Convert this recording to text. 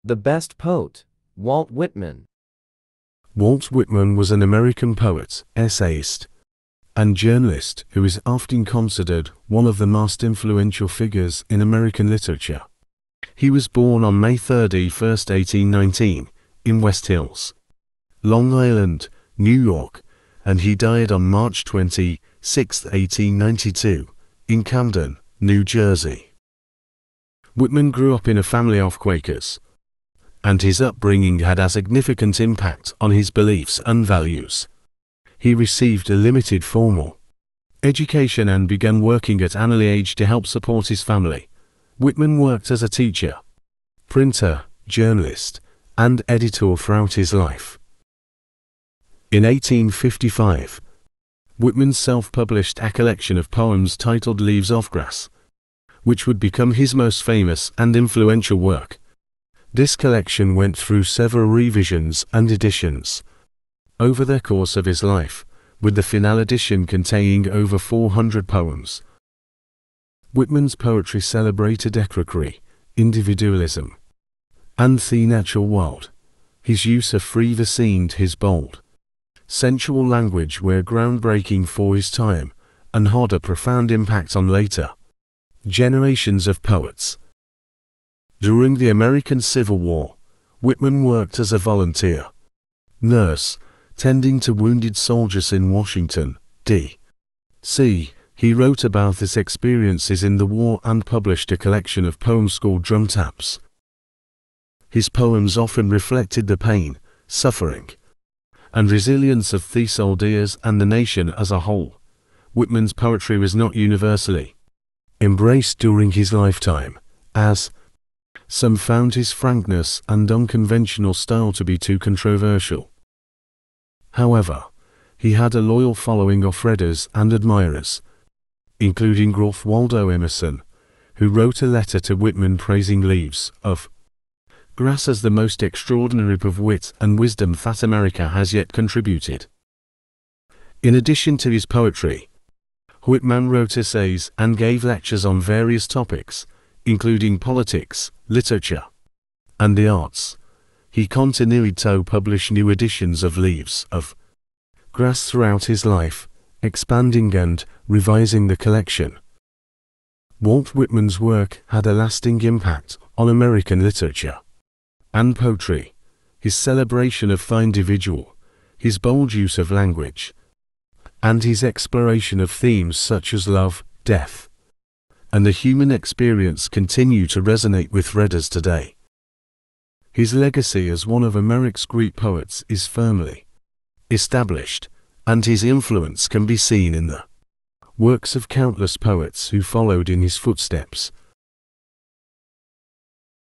The best pote, Walt Whitman. Walt Whitman was an American poet, essayist, and journalist who is often considered one of the most influential figures in American literature. He was born on May 31, 1819, in West Hills, Long Island, New York, and he died on March 26, 1892, in Camden, New Jersey. Whitman grew up in a family of Quakers, and his upbringing had a significant impact on his beliefs and values. He received a limited formal education and began working at an early age to help support his family. Whitman worked as a teacher, printer, journalist, and editor throughout his life. In 1855, Whitman self-published a collection of poems titled Leaves of Grass, which would become his most famous and influential work. This collection went through several revisions and editions over the course of his life, with the final edition containing over 400 poems. Whitman's poetry celebrated ecrocry, individualism, and the natural world. His use of free verse and his bold, sensual language were groundbreaking for his time and had a profound impact on later generations of poets. During the American Civil War, Whitman worked as a volunteer nurse, tending to wounded soldiers in Washington, D.C. He wrote about his experiences in the war and published a collection of poems called Drum Taps. His poems often reflected the pain, suffering, and resilience of the soldiers and the nation as a whole. Whitman's poetry was not universally embraced during his lifetime, as some found his frankness and unconventional style to be too controversial. However, he had a loyal following of readers and admirers, including Ralph Waldo Emerson, who wrote a letter to Whitman praising Leaves of Grass as the most extraordinary book of wit and wisdom that America has yet contributed. In addition to his poetry, Whitman wrote essays and gave lectures on various topics, including politics, literature, and the arts. He continued to publish new editions of Leaves of Grass throughout his life, expanding and revising the collection. Walt Whitman's work had a lasting impact on American literature and poetry. His celebration of the individual, his bold use of language, and his exploration of themes such as love, death, and the human experience continue to resonate with readers today. His legacy as one of America's great poets is firmly established, and his influence can be seen in the works of countless poets who followed in his footsteps.